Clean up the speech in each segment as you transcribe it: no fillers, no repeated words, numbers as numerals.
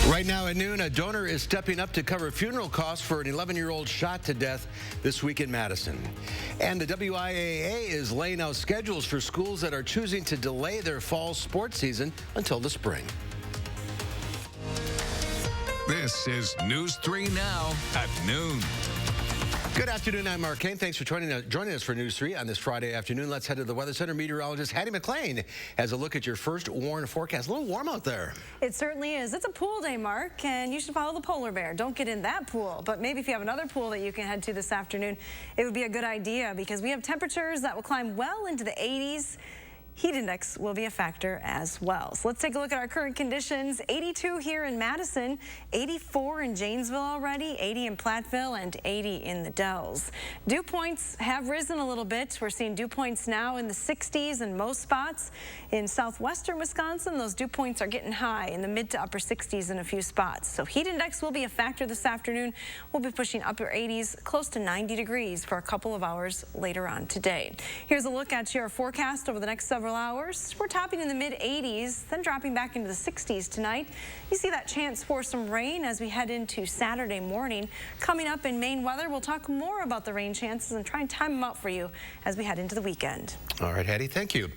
Right now at noon, a donor is stepping up to cover funeral costs for an 11-year-old shot to death this week in Madison. And the WIAA is laying out schedules for schools that are choosing to delay their fall sports season until the spring. This is News 3 Now at noon. Good afternoon, I'm Mark Kane. Thanks for joining us for News 3 on this Friday afternoon. Let's head to the Weather Center. Meteorologist Hattie McLean has a look at your first WARN forecast. A little warm out there. It certainly is. It's a pool day, Mark, and you should follow the polar bear. Don't get in that pool, but maybe if you have another pool that you can head to this afternoon, it would be a good idea because we have temperatures that will climb well into the 80s. Heat index will be a factor as well. So let's take a look at our current conditions. 82 here in Madison, 84 in Janesville already, 80 in Platteville, and 80 in the Dells. Dew points have risen a little bit. We're seeing dew points now in the 60s in most spots. In southwestern Wisconsin, those dew points are getting high in the mid to upper 60s in a few spots. So heat index will be a factor this afternoon. We'll be pushing upper 80s, close to 90 degrees for a couple of hours later on today. Here's a look at your forecast over the next several hours. We're topping in the mid-80s, then dropping back into the 60s tonight. You see that chance for some rain as we head into Saturday morning. Coming up in Maine weather, we'll talk more about the rain chances and try and time them out for you as we head into the weekend. All right, Hattie, thank you.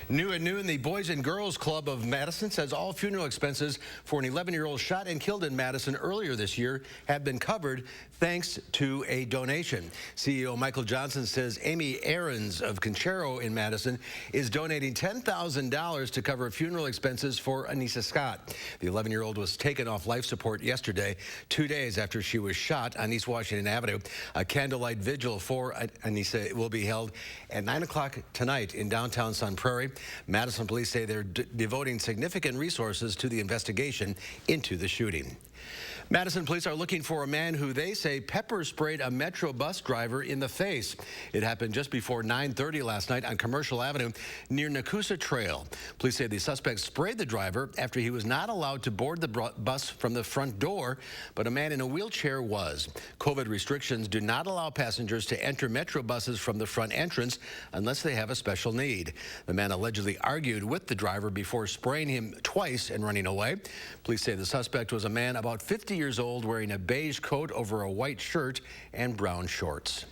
New at noon, the Boys and Girls Club of Madison says all funeral expenses for an 11-year-old shot and killed in Madison earlier this year have been covered thanks to a donation. CEO Michael Johnson says Amy Ahrens of Conchero in Madison is donating $10,000 to cover funeral expenses for Anissa Scott. The 11-year-old was taken off life support yesterday, 2 days after she was shot on East Washington Avenue. A candlelight vigil for Anissa will be held at 9 o'clock tonight in downtown Sun Prairie. Madison police say they're devoting significant resources to the investigation into the shooting. Madison police are looking for a man who they say pepper sprayed a Metro bus driver in the face. It happened just before 9:30 last night on Commercial Avenue near Nakusa Trail. Police say the suspect sprayed the driver after he was not allowed to board the bus from the front door, but a man in a wheelchair was. COVID restrictions do not allow passengers to enter Metro buses from the front entrance unless they have a special need. The man allegedly argued with the driver before spraying him twice and running away. Police say the suspect was a man about 50 years old wearing a beige coat over a white shirt and brown shorts.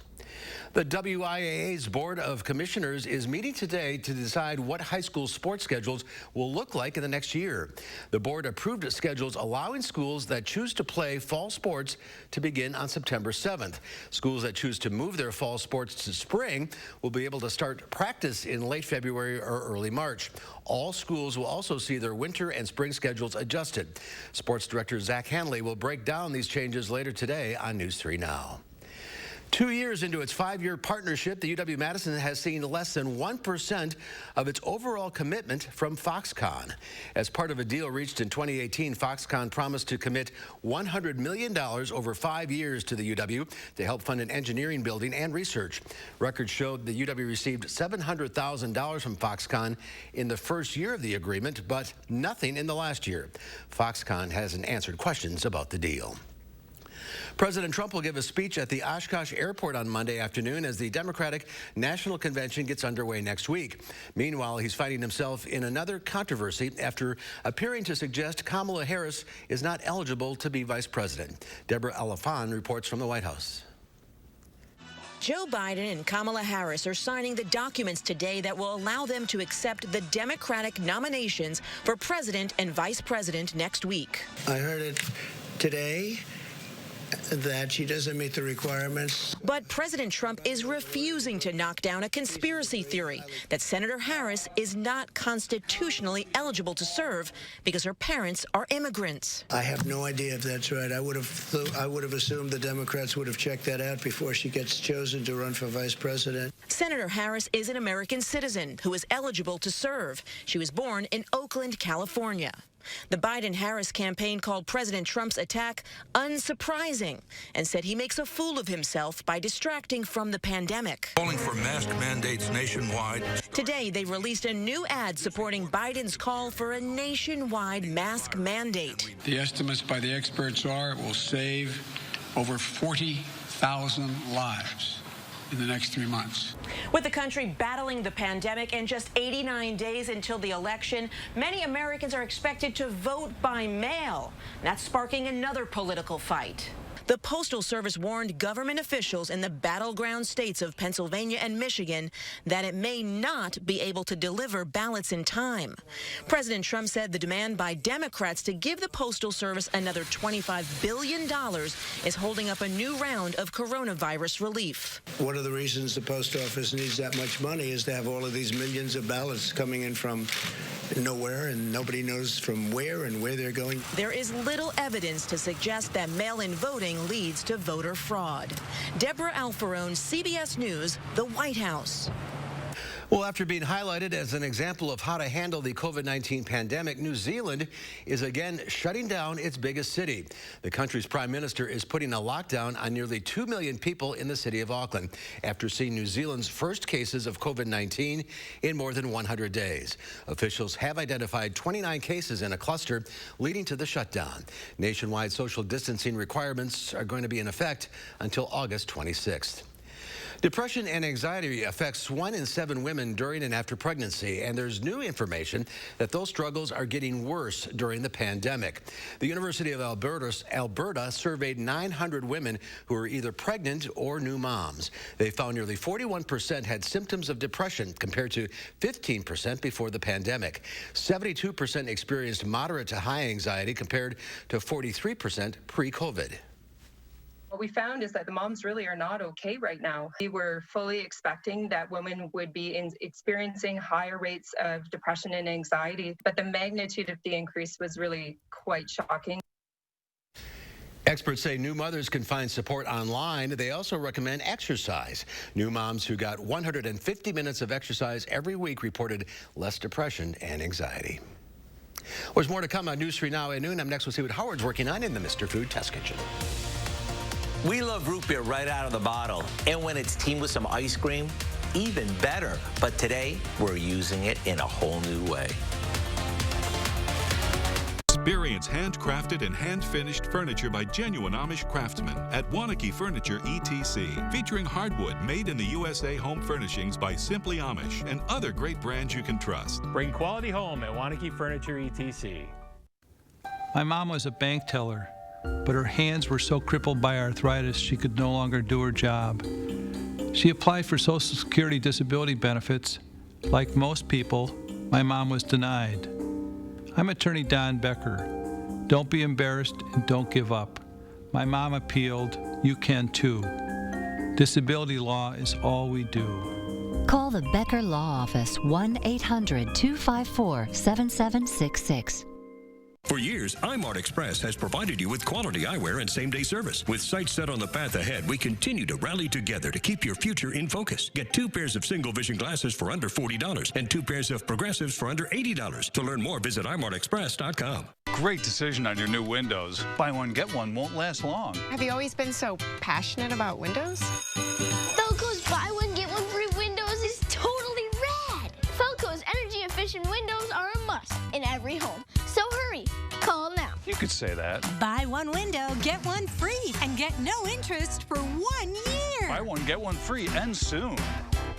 The WIAA's Board of Commissioners is meeting today to decide what high school sports schedules will look like in the next year. The board approved schedules allowing schools that choose to play fall sports to begin on September 7th. Schools that choose to move their fall sports to spring will be able to start practice in late February or early March. All schools will also see their winter and spring schedules adjusted. Sports Director Zach Hanley will break down these changes later today on News 3 Now. 2 years into its 5-year partnership, the UW-Madison has seen less than 1% of its overall commitment from Foxconn. As part of a deal reached in 2018, Foxconn promised to commit $100 million over 5 years to the UW to help fund an engineering building and research. Records showed the UW received $700,000 from Foxconn in the first year of the agreement, but nothing in the last year. Foxconn hasn't answered questions about the deal. President Trump will give a speech at the Oshkosh Airport on Monday afternoon as the Democratic National Convention gets underway next week. Meanwhile, he's finding himself in another controversy after appearing to suggest Kamala Harris is not eligible to be vice president. Deborah Alafan reports from the White House. Joe Biden and Kamala Harris are signing the documents today that will allow them to accept the Democratic nominations for president and vice president next week. I heard it today that she doesn't meet the requirements. But President Trump is refusing to knock down a conspiracy theory that Senator Harris is not constitutionally eligible to serve because her parents are immigrants. I have no idea if that's right. I would have assumed the Democrats would have checked that out before she gets chosen to run for vice president. Senator Harris is an American citizen who is eligible to serve. She was born in Oakland, California. The Biden-Harris campaign called President Trump's attack unsurprising and said he makes a fool of himself by distracting from the pandemic. Calling for mask mandates nationwide. Today, they released a new ad supporting Biden's call for a nationwide mask mandate. The estimates by the experts are it will save over 40,000 lives in the next 3 months. With the country battling the pandemic and just 89 days until the election, many Americans are expected to vote by mail. That's sparking another political fight. The Postal Service warned government officials in the battleground states of Pennsylvania and Michigan that it may not be able to deliver ballots in time. President Trump said the demand by Democrats to give the Postal Service another $25 billion is holding up a new round of coronavirus relief. One of the reasons the post office needs that much money is to have all of these millions of ballots coming in from nowhere, and nobody knows from where and where they're going. There is little evidence to suggest that mail-in voting leads to voter fraud. Deborah Alfarone, CBS News, the White House. Well, after being highlighted as an example of how to handle the COVID-19 pandemic, New Zealand is again shutting down its biggest city. The country's prime minister is putting a lockdown on nearly 2 million people in the city of Auckland after seeing New Zealand's first cases of COVID-19 in more than 100 days. Officials have identified 29 cases in a cluster, leading to the shutdown. Nationwide social distancing requirements are going to be in effect until August 26th. Depression and anxiety affects 1 in 7 women during and after pregnancy, and there's new information that those struggles are getting worse during the pandemic. The University of Alberta surveyed 900 women who were either pregnant or new moms. They found nearly 41% had symptoms of depression compared to 15% before the pandemic. 72% experienced moderate to high anxiety compared to 43% pre-COVID. What we found is that the moms really are not okay right now. We were fully expecting that women would be experiencing higher rates of depression and anxiety, but the magnitude of the increase was really quite shocking. Experts say new mothers can find support online. They also recommend exercise. New moms who got 150 minutes of exercise every week reported less depression and anxiety. There's more to come on News 3 Now at noon. I'm next. We'll see what Howard's working on in the Mr. Food Test Kitchen. We love root beer right out of the bottle, and when it's teamed with some ice cream, even better. But today, we're using it in a whole new way. Experience handcrafted and hand-finished furniture by genuine Amish craftsmen at Wanakee Furniture ETC, featuring hardwood made in the USA home furnishings by Simply Amish and other great brands you can trust. Bring quality home at Wanakee Furniture ETC. My mom was a bank teller, but her hands were so crippled by arthritis she could no longer do her job. She applied for Social Security disability benefits. Like most people, my mom was denied. I'm attorney Don Becker. Don't be embarrassed and don't give up. My mom appealed. You can too. Disability law is all we do. Call the Becker Law Office, 1-800-254-7766. For years, iMart Express has provided you with quality eyewear and same-day service. With sights set on the path ahead, we continue to rally together to keep your future in focus. Get 2 pairs of single-vision glasses for under $40 and 2 pairs of progressives for under $80. To learn more, visit imartexpress.com. Great decision on your new windows. Buy one, get one won't last long. Have you always been so passionate about windows? Felco's buy one, get one free windows is totally rad. Felco's energy-efficient windows are a must in every home. So hurry, call now. You could say that. Buy one window, get one free, and get no interest for 1 year. Buy one, get one free, and soon.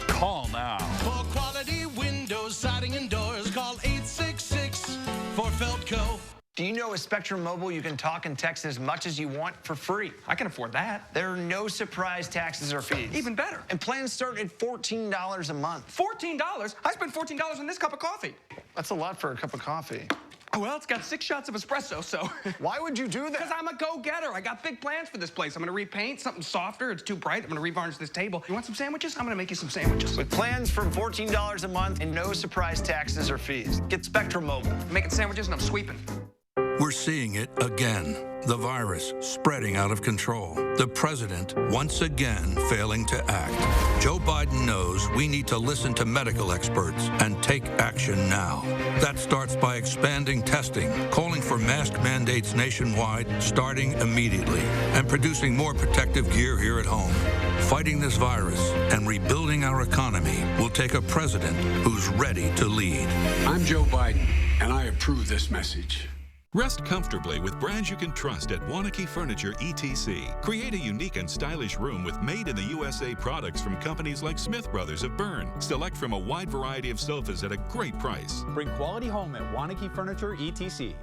Call now. For quality windows, siding, and doors, call 866 for Felco. Do you know with Spectrum Mobile you can talk and text as much as you want for free? I can afford that. There are no surprise taxes or fees. Even better. And plans start at $14 a month. $14? I spent $14 on this cup of coffee. That's a lot for a cup of coffee. Well, it's got 6 shots of espresso, so. Why would you do that? Because I'm a go-getter. I got big plans for this place. I'm going to repaint something softer. It's too bright. I'm going to revarnish this table. You want some sandwiches? I'm going to make you some sandwiches. With plans from $14 a month and no surprise taxes or fees. Get Spectrum Mobile. I'm making sandwiches and I'm sweeping. We're seeing it again. The virus spreading out of control. The president once again failing to act. Joe Biden knows we need to listen to medical experts and take action now. That starts by expanding testing, calling for mask mandates nationwide, starting immediately, and producing more protective gear here at home. Fighting this virus and rebuilding our economy will take a president who's ready to lead. I'm Joe Biden, and I approve this message. Rest comfortably with brands you can trust at Wanakee Furniture ETC. Create a unique and stylish room with made-in-the-USA products from companies like Smith Brothers of Bern. Select from a wide variety of sofas at a great price. Bring quality home at Wanakee Furniture ETC.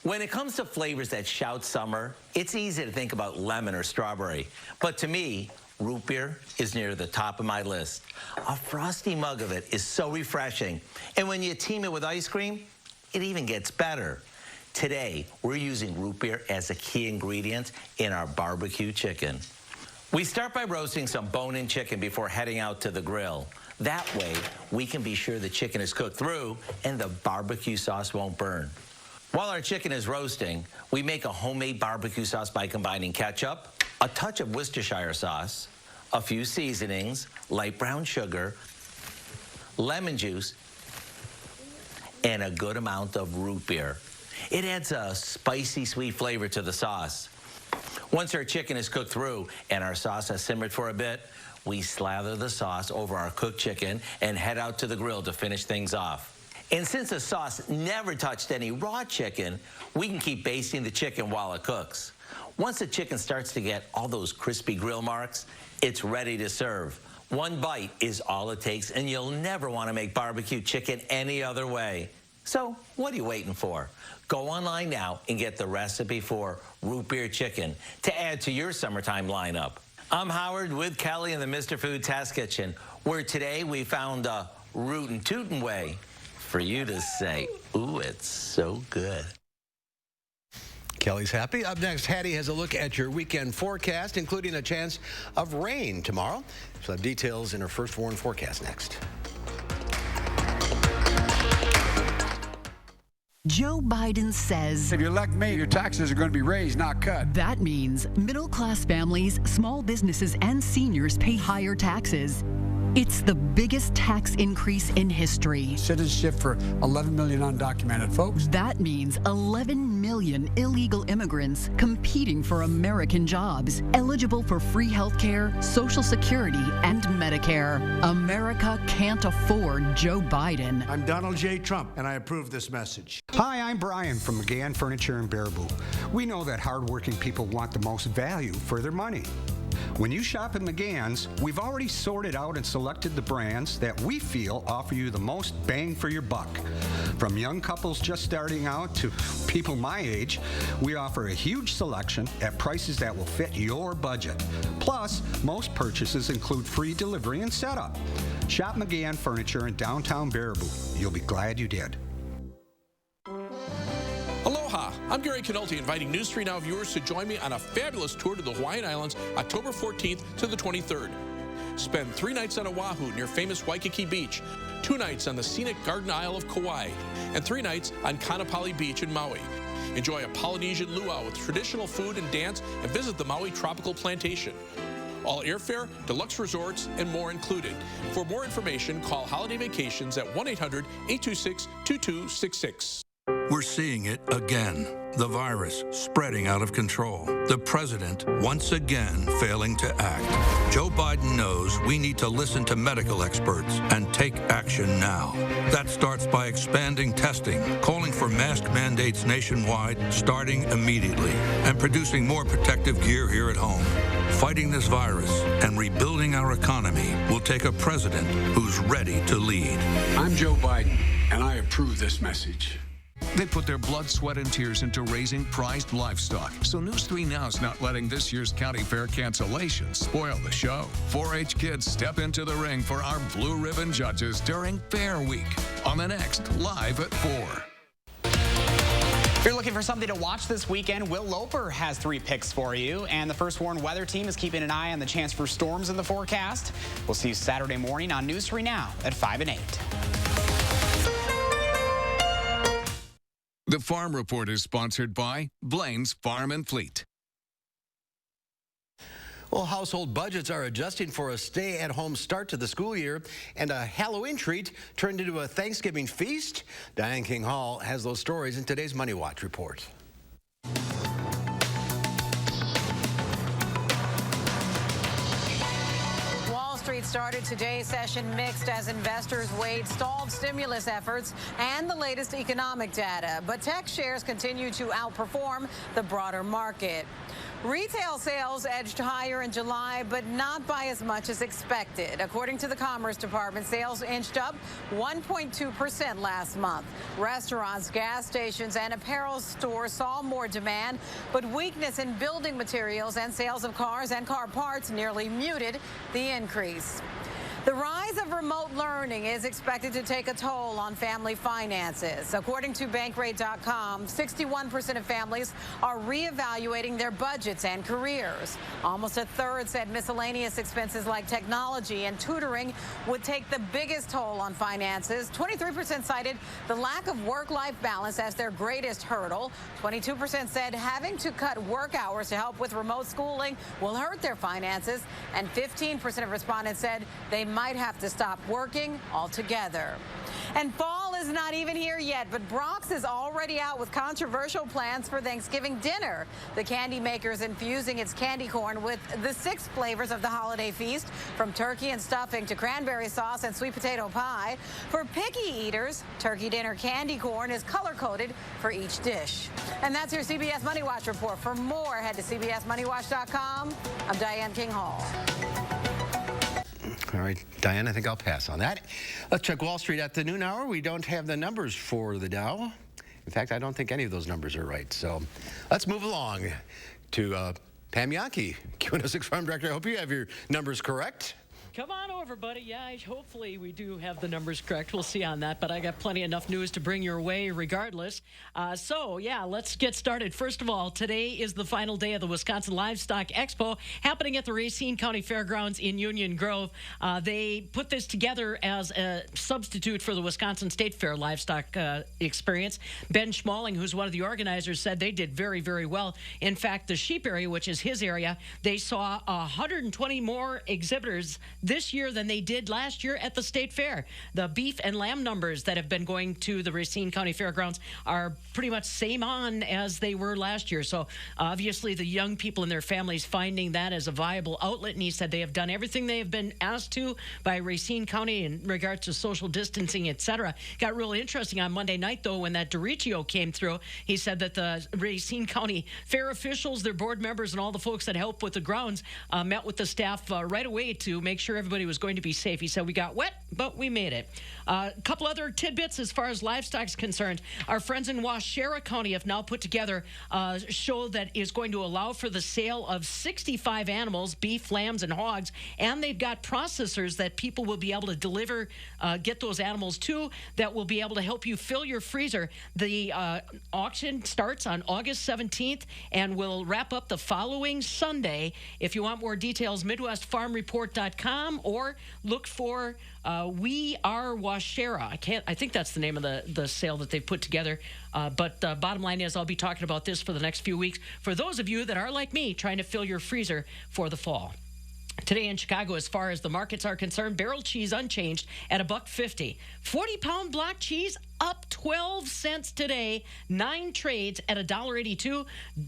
When it comes to flavors that shout summer, it's easy to think about lemon or strawberry. But to me, root beer is near the top of my list. A frosty mug of it is so refreshing. And when you team it with ice cream, it even gets better. Today, we're using root beer as a key ingredient in our barbecue chicken. We start by roasting some bone-in chicken before heading out to the grill. That way, we can be sure the chicken is cooked through and the barbecue sauce won't burn. While our chicken is roasting, we make a homemade barbecue sauce by combining ketchup, a touch of Worcestershire sauce, a few seasonings, light brown sugar, lemon juice, and a good amount of root beer. It adds a spicy, sweet flavor to the sauce. Once our chicken is cooked through and our sauce has simmered for a bit, we slather the sauce over our cooked chicken and head out to the grill to finish things off. And since the sauce never touched any raw chicken, we can keep basting the chicken while it cooks. Once the chicken starts to get all those crispy grill marks, it's ready to serve. One bite is all it takes, and you'll never want to make barbecue chicken any other way. So what are you waiting for? Go online now and get the recipe for root beer chicken to add to your summertime lineup. I'm Howard with Kelly in the Mr. Food Test Kitchen, where today we found a rootin' tootin' way for you to say, ooh, it's so good. Kelly's happy. Up next, Hattie has a look at your weekend forecast, including a chance of rain tomorrow. She'll have details in her first warn forecast next. Joe Biden says, if you elect me, your taxes are going to be raised, not cut. That means middle-class families, small businesses, and seniors pay higher taxes. It's the biggest tax increase in history. Citizenship for 11 million undocumented folks. That means 11 million illegal immigrants competing for American jobs, eligible for free health care, Social Security, and Medicare. America can't afford Joe Biden. I'm Donald J. Trump, and I approve this message. Hi, I'm Brian from McGanno Furniture in Baraboo. We know that hardworking people want the most value for their money. When you shop at McGann's, we've already sorted out and selected the brands that we feel offer you the most bang for your buck. From young couples just starting out to people my age, we offer a huge selection at prices that will fit your budget. Plus, most purchases include free delivery and setup. Shop McGanno Furniture in downtown Baraboo. You'll be glad you did. Aloha, I'm Gary Canulti, inviting News 3 Now viewers to join me on a fabulous tour to the Hawaiian Islands, October 14th to the 23rd. Spend 3 nights on Oahu near famous Waikiki Beach, 2 nights on the scenic Garden Isle of Kauai, and 3 nights on Kanapali Beach in Maui. Enjoy a Polynesian luau with traditional food and dance, and visit the Maui Tropical Plantation. All airfare, deluxe resorts, and more included. For more information, call Holiday Vacations at 1-800-826-2266. We're seeing it again. The virus spreading out of control. The president once again failing to act. Joe Biden knows we need to listen to medical experts and take action now. That starts by expanding testing, calling for mask mandates nationwide, starting immediately, and producing more protective gear here at home. Fighting this virus and rebuilding our economy will take a president who's ready to lead. I'm Joe Biden, and I approve this message. They put their blood, sweat, and tears into raising prized livestock. So News 3 Now's not letting this year's county fair cancellation spoil the show. 4-H kids step into the ring for our blue ribbon judges during Fair Week on the next Live at 4. If you're looking for something to watch this weekend, Will Loper has 3 picks for you. And the First Warn weather team is keeping an eye on the chance for storms in the forecast. We'll see you Saturday morning on News 3 Now at 5 and 8. The Farm Report is sponsored by Blain's Farm and Fleet. Well, household budgets are adjusting for a stay-at-home start to the school year, and a Halloween treat turned into a Thanksgiving feast. Diane King Hall has those stories in today's Money Watch report. Wall Street Street started today's session mixed as investors weighed stalled stimulus efforts and the latest economic data. But tech shares continue to outperform the broader market. Retail sales edged higher in July, but not by as much as expected. According to the Commerce Department, sales inched up 1.2% last month. Restaurants, gas stations, and apparel stores saw more demand, but weakness in building materials and sales of cars and car parts nearly muted the increase. The rise of remote learning is expected to take a toll on family finances. According to Bankrate.com, 61% of families are reevaluating their budgets and careers. Almost a third said miscellaneous expenses like technology and tutoring would take the biggest toll on finances. 23% cited the lack of work-life balance as their greatest hurdle. 22% said having to cut work hours to help with remote schooling will hurt their finances. And 15% of respondents said they might have to stop working altogether. And fall is not even here yet, but Brock's is already out with controversial plans for Thanksgiving dinner. The candy maker is infusing its candy corn with the 6 flavors of the holiday feast, from turkey and stuffing to cranberry sauce and sweet potato pie. For picky eaters, turkey dinner candy corn is color-coded for each dish. And that's your CBS Money Watch report. For more, head to CBSMoneyWatch.com. I'm Diane King Hall. All right, Diane, I think I'll pass on that. Let's check Wall Street at the noon hour. We don't have the numbers for the Dow. In fact, I don't think any of those numbers are right. So let's move along to Pam Yankee, Q106 Farm Director. I hope you have your numbers correct. Come on over, buddy. Yeah, hopefully we do have the numbers correct. We'll see on that, but I got plenty enough news to bring your way regardless. Yeah, let's get started. First of all, today is the final day of the Wisconsin Livestock Expo happening at the Racine County Fairgrounds in Union Grove. They put this together as a substitute for the Wisconsin State Fair livestock experience. Ben Schmalling, who's one of the organizers, said they did very, very well. In fact, the sheep area, which is his area, they saw 120 more exhibitors this year than they did last year at the State Fair. The beef and lamb numbers that have been going to the Racine County Fairgrounds are pretty much same on as they were last year. So obviously the young people and their families finding that as a viable outlet, and he said they have done everything they have been asked to by Racine County in regards to social distancing, etc. Got really interesting on Monday night, though, when that derecho came through. He said that the Racine County Fair officials, their board members, and all the folks that help with the grounds met with the staff right away to make sure everybody was going to be safe. He said we got wet, but we made it. A couple other tidbits as far as livestock is concerned. Our friends in Waushara County have now put together a show that is going to allow for the sale of 65 animals, beef, lambs, and hogs, and they've got processors that people will be able to deliver, get those animals to, that will be able to help you fill your freezer. The auction starts on August 17th and will wrap up the following Sunday. If you want more details, MidwestFarmReport.com, or look for We Are Waushara. I think that's the name of the sale that they've put together. But bottom line is I'll be talking about this for the next few weeks for those of you that are like me trying to fill your freezer for the fall. Today in Chicago, as far as the markets are concerned, barrel cheese unchanged at $1.50. 40-pound block cheese up 12 cents today. 9 trades at $1.82.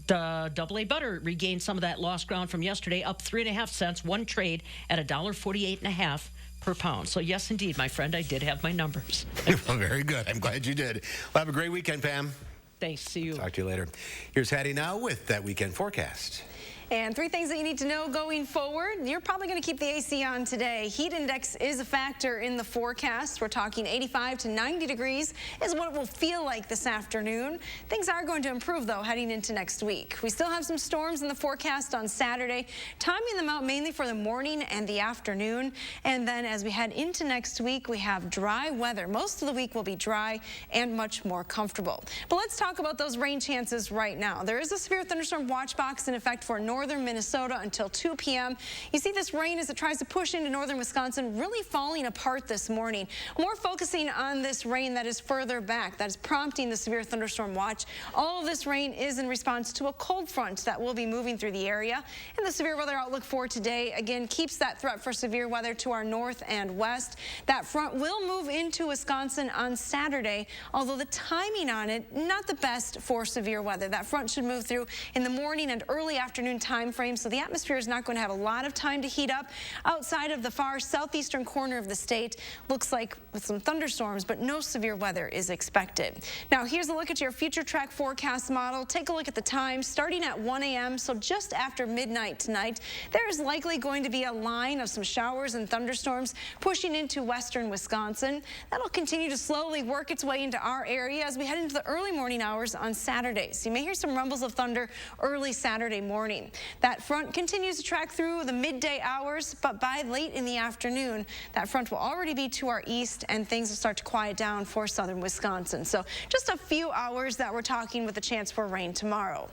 The AA butter regained some of that lost ground from yesterday, up 3.5 cents. 1 trade at $1.48.5 per pound. So yes, indeed, my friend, I did have my numbers. Well, very good. I'm glad you did. Well, have a great weekend, Pam. Thanks. See you. Talk to you later. Here's Hattie now with that weekend forecast. And 3 things that you need to know going forward. You're probably going to keep the AC on today. Heat index is a factor in the forecast. We're talking 85 to 90 degrees is what it will feel like this afternoon. Things are going to improve, though, heading into next week. We still have some storms in the forecast on Saturday, timing them out mainly for the morning and the afternoon. And then as we head into next week, we have dry weather. Most of the week will be dry and much more comfortable. But let's talk about those rain chances right now. There is a severe thunderstorm watch box in effect for northern Minnesota until 2 p.m. You see this rain as it tries to push into northern Wisconsin, really falling apart this morning. More focusing on this rain that is further back, that is prompting the severe thunderstorm watch. All of this rain is in response to a cold front that will be moving through the area. And the severe weather outlook for today, again, keeps that threat for severe weather to our north and west. That front will move into Wisconsin on Saturday, although the timing on it, not the best for severe weather. That front should move through in the morning and early afternoon time frame, so the atmosphere is not going to have a lot of time to heat up. Outside of the far southeastern corner of the state, looks like with some thunderstorms, but no severe weather is expected. Now, here's a look at your future track forecast model. Take a look at the time. Starting at 1 a.m., so just after midnight tonight, there is likely going to be a line of some showers and thunderstorms pushing into western Wisconsin. That'll continue to slowly work its way into our area as we head into the early morning hours on Saturdays. You may hear some rumbles of thunder early Saturday morning. That front continues to track through the midday hours, but by late in the afternoon, that front will already be to our east and things will start to quiet down for southern Wisconsin. So just a few hours that we're talking with a chance for rain tomorrow.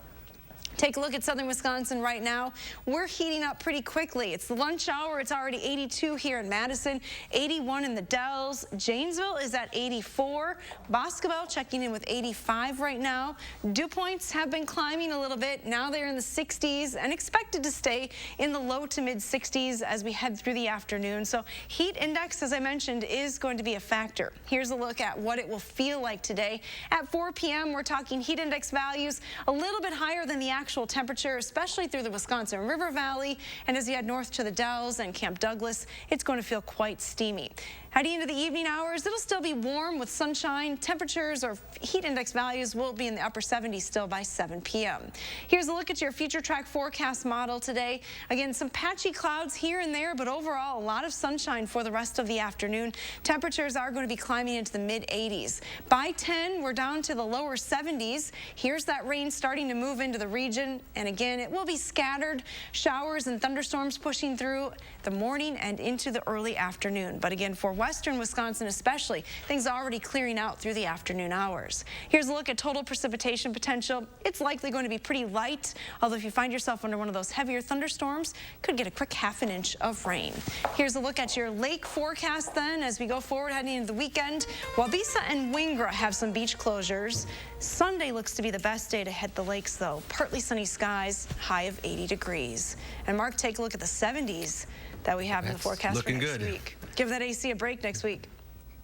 Take a look at southern Wisconsin right now. We're heating up pretty quickly. It's the lunch hour. It's already 82 here in Madison, 81 in the Dells. Janesville is at 84. Boscobel checking in with 85 right now. Dew points have been climbing a little bit. Now they're in the 60s and expected to stay in the low to mid 60s as we head through the afternoon. So heat index, as I mentioned, is going to be a factor. Here's a look at what it will feel like today. At 4 p.m., we're talking heat index values a little bit higher than the actual temperature, especially through the Wisconsin River Valley. And as you head north to the Dells and Camp Douglas, it's going to feel quite steamy. Heading into the evening hours, it'll still be warm with sunshine. Temperatures or heat index values will be in the upper 70s still by 7 p.m. Here's a look at your future track forecast model today. Again, some patchy clouds here and there, but overall a lot of sunshine for the rest of the afternoon. Temperatures are going to be climbing into the mid 80s. By 10, we're down to the lower 70s. Here's that rain starting to move into the region. And again, it will be scattered. Showers and thunderstorms pushing through the morning and into the early afternoon. But again, for western Wisconsin especially, things are already clearing out through the afternoon hours. Here's a look at total precipitation potential. It's likely going to be pretty light, although if you find yourself under one of those heavier thunderstorms, could get a quick ½ inch of rain. Here's a look at your lake forecast then as we go forward heading into the weekend. Waubesa and Wingra have some beach closures. Sunday looks to be the best day to head the lakes though. Partly sunny skies, high of 80 degrees. And Mark, take a look at the 70s that we have in the forecast for next week. Give that AC a break next week.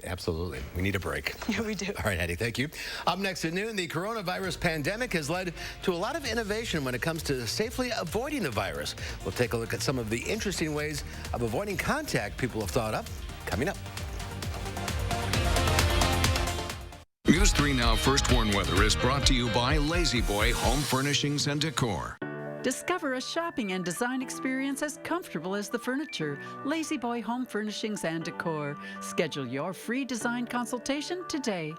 Absolutely. We need a break. Yeah, we do. All right, Hattie, thank you. Up next at noon, the coronavirus pandemic has led to a lot of innovation when it comes to safely avoiding the virus. We'll take a look at some of the interesting ways of avoiding contact people have thought up coming up. News 3 Now First Warn Weather is brought to you by Lazy Boy Home Furnishings and Decor. Discover a shopping and design experience as comfortable as the furniture. Lazy Boy Home Furnishings and Decor. Schedule your free design consultation today.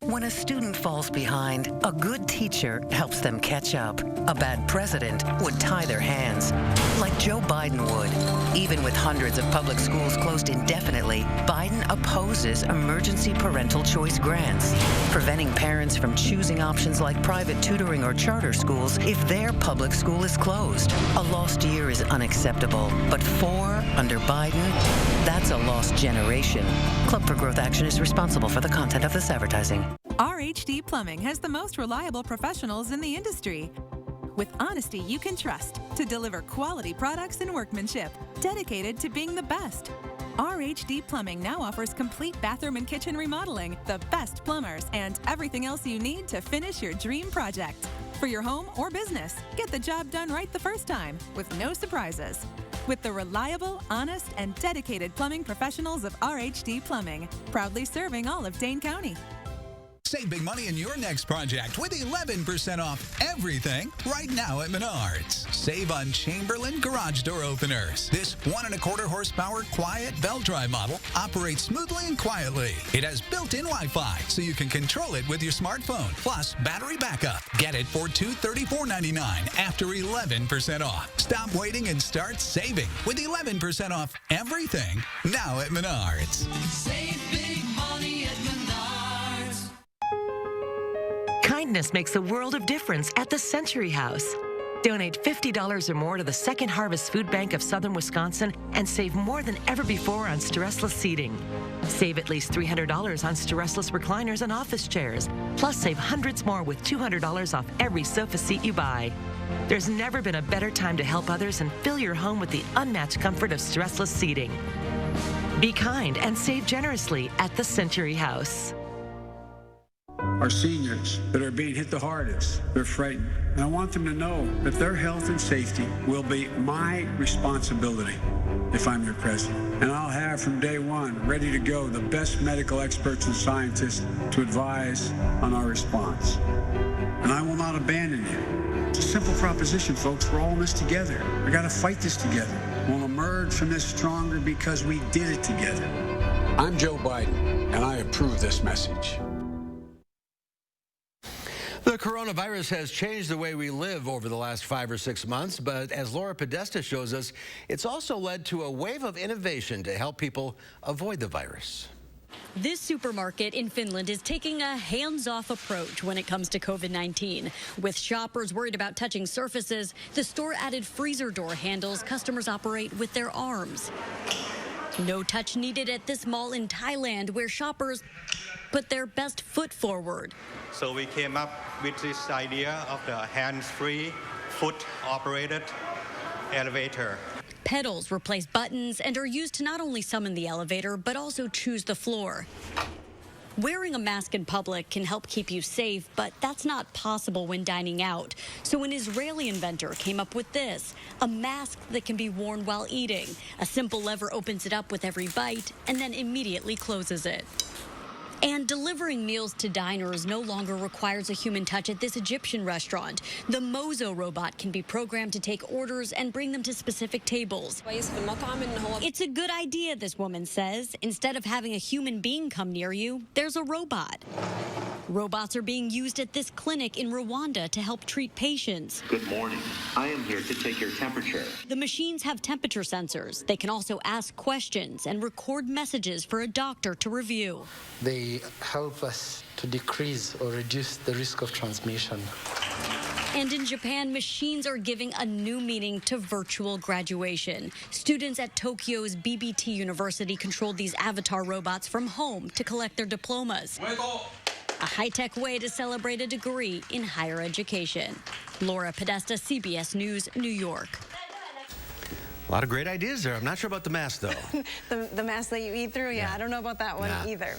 When a student falls behind, a good teacher helps them catch up. A bad president would tie their hands, like Joe Biden would. Even with hundreds of public schools closed indefinitely, Biden opposes emergency parental choice grants, preventing parents from choosing options like private tutoring or charter schools if their public school is closed. A lost year is unacceptable, but 4 under Biden, that's a lost generation. Club for Growth Action is responsible for the content of this advertising. RHD Plumbing has the most reliable professionals in the industry. With honesty you can trust to deliver quality products and workmanship, dedicated to being the best. RHD Plumbing now offers complete bathroom and kitchen remodeling, the best plumbers, and everything else you need to finish your dream project. For your home or business, get the job done right the first time with no surprises. With the reliable, honest, and dedicated plumbing professionals of RHD Plumbing, proudly serving all of Dane County. Save big money in your next project with 11% off everything right now at Menards. Save on Chamberlain garage door openers. This 1.25 horsepower quiet belt drive model operates smoothly and quietly. It has built-in Wi-Fi, so you can control it with your smartphone, plus battery backup. Get it for $234.99 after 11% off. Stop waiting and start saving with 11% off everything now at Menards. Save big money at Menards. Kindness makes a world of difference at the Century House. Donate $50 or more to the Second Harvest Food Bank of Southern Wisconsin and save more than ever before on stressless seating. Save at least $300 on stressless recliners and office chairs. Plus, save hundreds more with $200 off every sofa seat you buy. There's never been a better time to help others and fill your home with the unmatched comfort of stressless seating. Be kind and save generously at the Century House. our seniors that are being hit the hardest. They're frightened. And I want them to know that their health and safety will be my responsibility if I'm your president. And I'll have from day one, ready to go, the best medical experts and scientists to advise on our response. And I will not abandon you. It's a simple proposition, folks. We're all in this together. We got to fight this together. We'll emerge from this stronger because we did it together. I'm Joe Biden, and I approve this message. The coronavirus has changed the way we live over the last 5 or 6 months, but as Laura Podesta shows us, it's also led to a wave of innovation to help people avoid the virus. This supermarket in Finland is taking a hands-off approach when it comes to COVID-19. With shoppers worried about touching surfaces, the store added freezer door handles customers operate with their arms. No touch needed at this mall in Thailand, where shoppers put their best foot forward. So we came up with this idea of the hands-free, foot-operated elevator. Pedals replace buttons and are used to not only summon the elevator, but also choose the floor. Wearing a mask in public can help keep you safe, but that's not possible when dining out. So an Israeli inventor came up with this, a mask that can be worn while eating. A simple lever opens it up with every bite and then immediately closes it. And delivering meals to diners no longer requires a human touch at this Egyptian restaurant. The Mozo robot can be programmed to take orders and bring them to specific tables. It's a good idea, this woman says. Instead of having a human being come near you, there's a robot. Robots are being used at this clinic in Rwanda to help treat patients. Good morning. I am here to take your temperature. The machines have temperature sensors. They can also ask questions and record messages for a doctor to review. They help us to decrease or reduce the risk of transmission. And in Japan, machines are giving a new meaning to virtual graduation. Students at Tokyo's BBT University controlled these avatar robots from home to collect their diplomas. A high-tech way to celebrate a degree in higher education. Laura Podesta, CBS News, New York. A lot of great ideas there. I'm not sure about the mask, though. the mask that you eat through? Yeah, I don't know about that one either.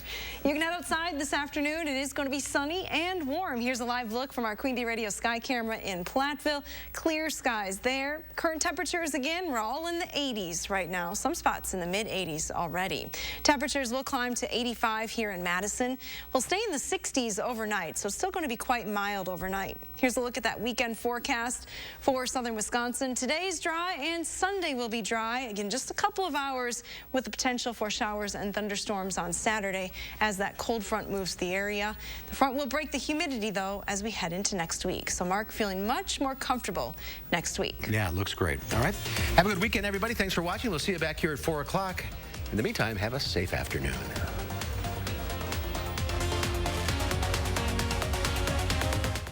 You can head outside this afternoon. It is going to be sunny and warm. Here's a live look from our Queen Bee Radio sky camera in Platteville. Clear skies there. Current temperatures, again, we're all in the 80s right now. Some spots in the mid-80s already. Temperatures will climb to 85 here in Madison. We'll stay in the 60s overnight, so it's still going to be quite mild overnight. Here's a look at that weekend forecast for southern Wisconsin. Today's dry and Sunday will be dry. Again, just a couple of hours with the potential for showers and thunderstorms on Saturday as that cold front moves the area. The front will break the humidity, though, as we head into next week. So, Mark, feeling much more comfortable next week. Yeah, it looks great. All right. Have a good weekend, everybody. Thanks for watching. We'll see you back here at 4 o'clock. In the meantime, have a safe afternoon.